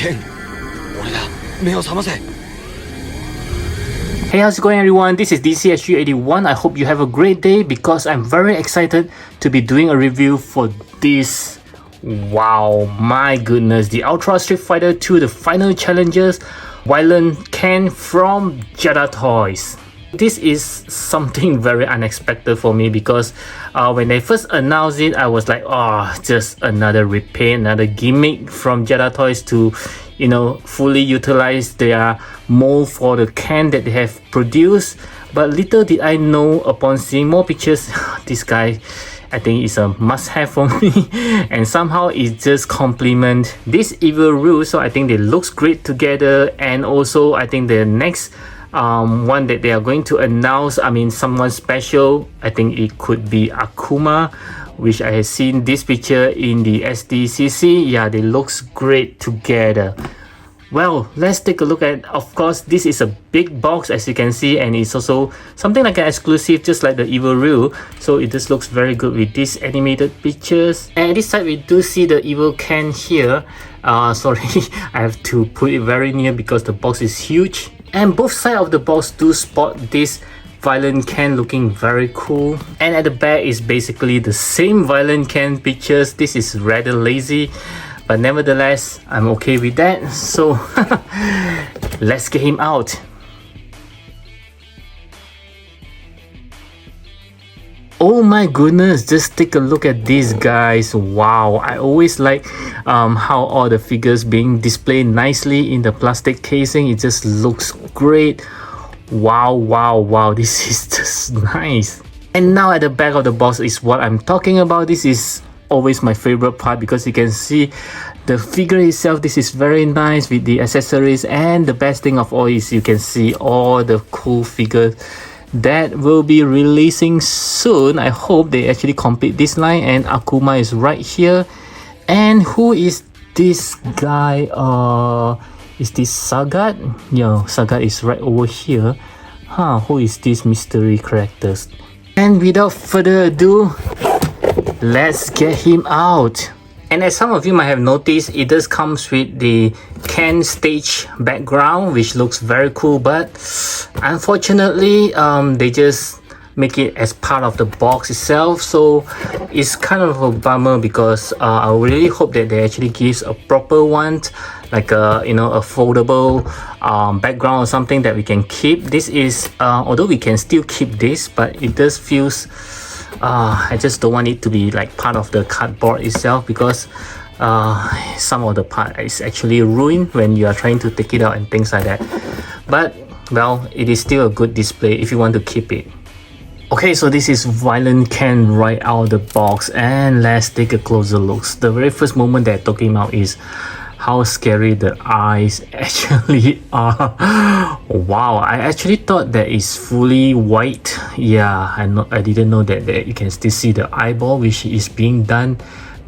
Hey, how's it going everyone? This is DCSG81. I hope you have a great day because I'm very excited to be doing a review for this. Wow, my goodness, the Ultra Street Fighter 2, the final challenges, Violent Ken from Jada Toys. This is something very unexpected for me because when they first announced it, I was like, oh, just another repaint, another gimmick from Jada Toys to, you know, fully utilize their mold for the Ken that they have produced. But little did I know, upon seeing more pictures, this guy, I think is a must-have for me, and somehow it just complement this Evil Rule. So I think they looks great together, and also I think the next one that they are going to announce, I mean someone special, I think it could be Akuma, which I have seen this picture in the SDCC. Yeah, they looks great together. Well, let's take a look at, of course, this is a big box as you can see, and it's also something like an exclusive, just like the Evil Ryu. So it just looks very good with these animated pictures. And this side we do see the Evil Ken here. Sorry, I have to put it very near because the box is huge. And both sides of the box do spot this Violent Ken looking very cool. And at the back is basically the same Violent Ken pictures. This is rather lazy, but nevertheless, I'm okay with that. So let's get him out. Oh my goodness, just take a look at these guys. Wow, I always like how all the figures being displayed nicely in the plastic casing. It just looks great. Wow, wow, wow, this is just nice. And now at the back of the box is what I'm talking about. This is always my favorite part because you can see the figure itself. This is very nice with the accessories, and the best thing of all is you can see all the cool figures that will be releasing soon. I hope they actually complete this line, and Akuma is right here. And who is this guy? Is this Sagat? Yeah, Sagat is right over here. Who is this mystery characters? And without further ado, let's get him out. And as some of you might have noticed, it does comes with the Ken stage background, which looks very cool, but unfortunately they just make it as part of the box itself. So it's kind of a bummer because I really hope that they actually gives a proper one, like a, you know, a foldable background or something that we can keep. This is although we can still keep this, but it does feels I just don't want it to be like part of the cardboard itself, because some of the part is actually ruined when you are trying to take it out and things like that. But well, it is still a good display if you want to keep it. Okay, so this is Violent Ken right out of the box, and let's take a closer look. The very first moment that I'm talking about is how scary the eyes actually are. Wow, I actually thought that it's fully white. Yeah, I didn't know that you can still see the eyeball, which is being done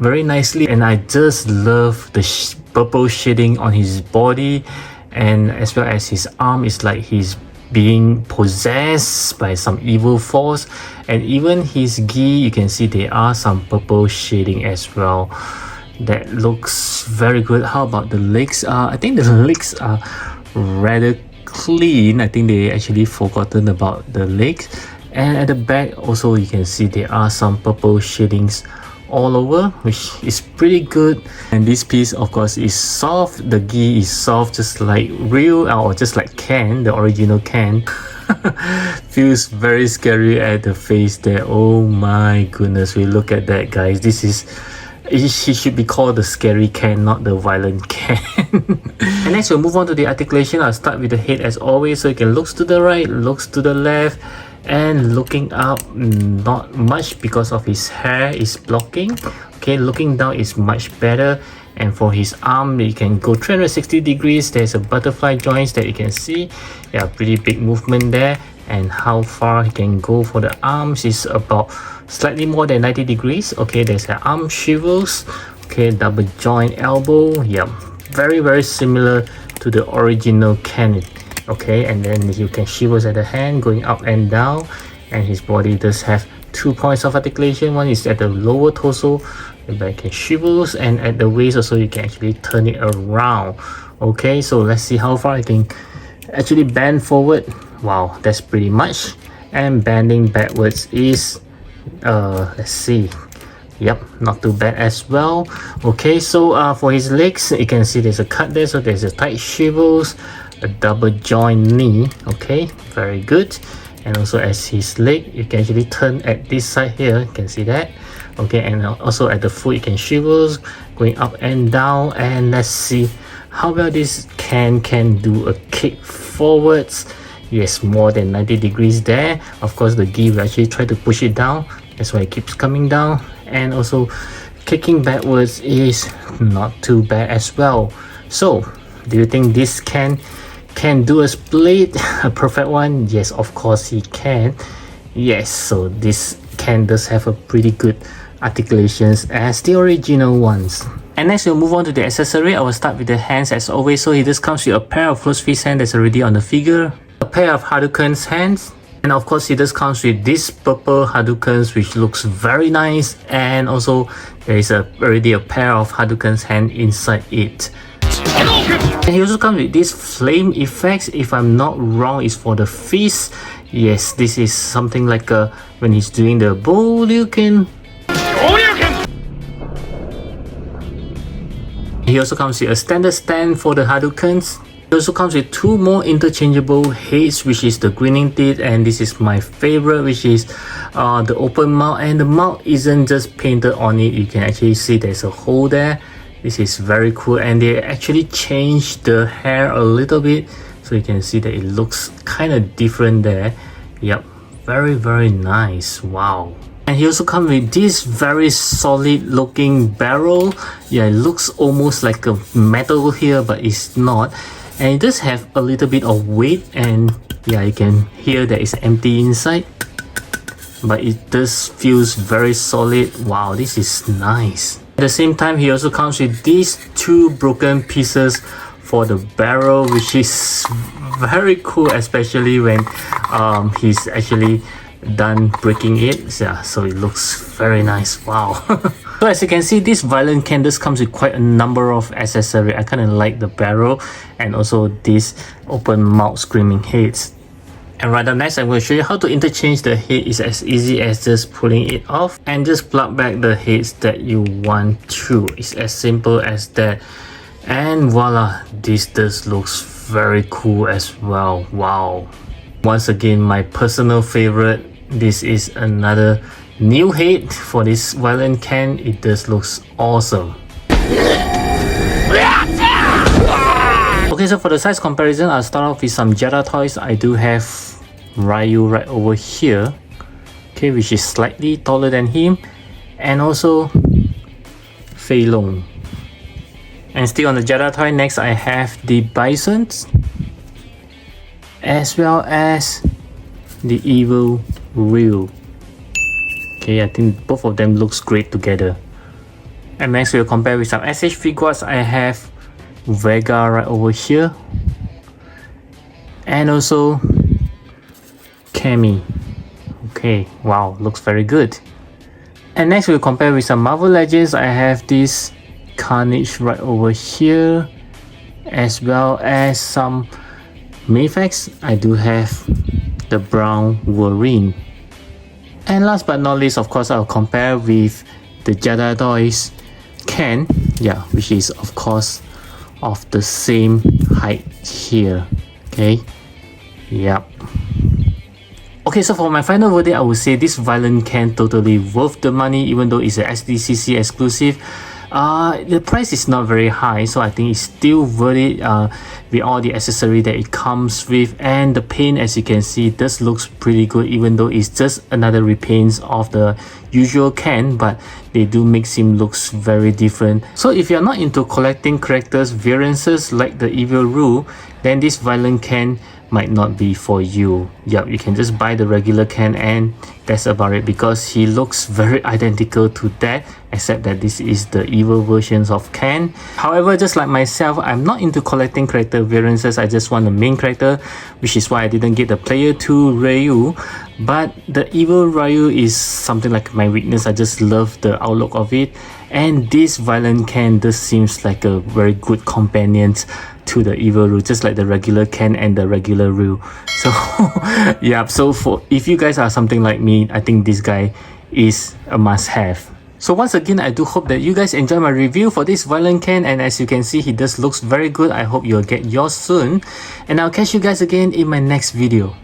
very nicely. And I just love the purple shading on his body, and as well as his arm is like he's being possessed by some evil force. And even his gi, you can see there are some purple shading as well. That looks very good. How about the legs? I think the legs are rather clean. I think they actually forgotten about the legs. And at the back also you can see there are some purple shadings all over, which is pretty good. And this piece of course is soft. The gi is soft, just like real, or just like Ken, the original Ken. Feels very scary at the face there. Oh my goodness, we look at that, guys. This is, he should be called the scary Ken, not the violent Ken. And next we'll move on to the articulation. I'll start with the head as always, so you can look to the right, looks to the left, and looking up not much because of his hair is blocking. Okay, looking down is much better. And for his arm, you can go 360 degrees. There's a butterfly joints that you can see. Yeah, pretty big movement there. And how far he can go for the arms is about slightly more than 90 degrees. Okay, there's an arm swivels. Okay, double joint elbow. Yeah, very similar to the original Ken. Okay, and then you can swivels at the hand going up and down, and his body does have 2 points of articulation. One is at the lower torso, the back can swivels, and at the waist also you can actually turn it around. Okay, so let's see how far I can actually bend forward. Wow, that's pretty much. And bending backwards is let's see, yep, not too bad as well. Okay, so for his legs, you can see there's a cut there, so there's a tight swivels, a double joint knee. Okay, very good. And also as his leg, you can actually turn at this side here, you can see that. Okay, and also at the foot you can swivels, going up and down. And let's see how well this can do a kick forwards. Yes, more than 90 degrees there. Of course the gi will actually try to push it down, that's why it keeps coming down. And also kicking backwards is not too bad as well. So do you think this can do a split, a perfect one? Yes, of course he can. Yes, so this can does have a pretty good articulations as the original ones. And next we'll move on to the accessory. I will start with the hands as always. So he just comes with a pair of closed fist hands that's already on the figure, a pair of Hadouken's hands, and of course he just comes with this purple Hadouken's which looks very nice. And also there is already a pair of Hadouken's hand inside it. And he also comes with these flame effects. If I'm not wrong, it's for the fist. Yes, this is something like when he's doing the Boryuken. He also comes with a standard stand for the Hadoukens. He also comes with 2 more interchangeable heads, which is the grinning teeth, and this is my favorite, which is the open mouth. And the mouth isn't just painted on it, you can actually see there's a hole there. This is very cool, and they actually changed the hair a little bit, so you can see that it looks kind of different there. Yep, very nice. Wow. And he also comes with this very solid looking barrel. Yeah, it looks almost like a metal here, but it's not. And it does have a little bit of weight, and yeah, you can hear that it's empty inside, but it does feels very solid. Wow, this is nice. At the same time, he also comes with these 2 broken pieces for the barrel, which is very cool, especially when he's actually done breaking it. Yeah, so it looks very nice. Wow. So as you can see, this violent canvas comes with quite a number of accessories. I kind of like the barrel and also this open mouth screaming heads. And right up next, I'm going to show you how to interchange the head. It's as easy as just pulling it off and just plug back the heads that you want to. It's as simple as that. And voila, this does looks very cool as well. Wow. Once again, my personal favorite. This is another new head for this violent can. It does looks awesome. Okay, so for the size comparison, I'll start off with some Jada toys. I do have Ryu right over here, okay, which is slightly taller than him, and also Fei Long. And still on the Jada toy, next I have the Bisons, as well as the Evil Ryu. Okay, I think both of them looks great together. And next we'll compare with some SH figures. I have Vega right over here, and also Cammy. Okay, wow, looks very good. And next we'll compare with some Marvel Legends. I have this Carnage right over here, as well as some Mayfax. I do have the brown Wolverine. And last but not least, of course, I'll compare with the Jada Toys can, yeah, which is of course of the same height here. Okay, yep. Okay, so for my final verdict, I would say this violent can totally worth the money, even though it's a SDCC exclusive. The price is not very high, so I think it's still worth it with all the accessory that it comes with. And the paint, as you can see, does looks pretty good, even though it's just another repaint of the usual can, but they do make him looks very different. So if you're not into collecting characters variances like the Evil Ryu, then this violent can might not be for you. Yep, you can just buy the regular can and that's about it, because he looks very identical to that, except that this is the evil versions of Ken. However, just like myself, I'm not into collecting character variances. I just want the main character, which is why I didn't get the player 2 Ryu. But the evil Ryu is something like my weakness. I just love the outlook of it, and this violent Ken just seems like a very good companion to the evil Ryu, just like the regular Ken and the regular Ryu. So yeah, so for if you guys are something like me, I think this guy is a must-have. So once again, I do hope that you guys enjoy my review for this violent Ken, and as you can see, he just looks very good. I hope you'll get yours soon, and I'll catch you guys again in my next video.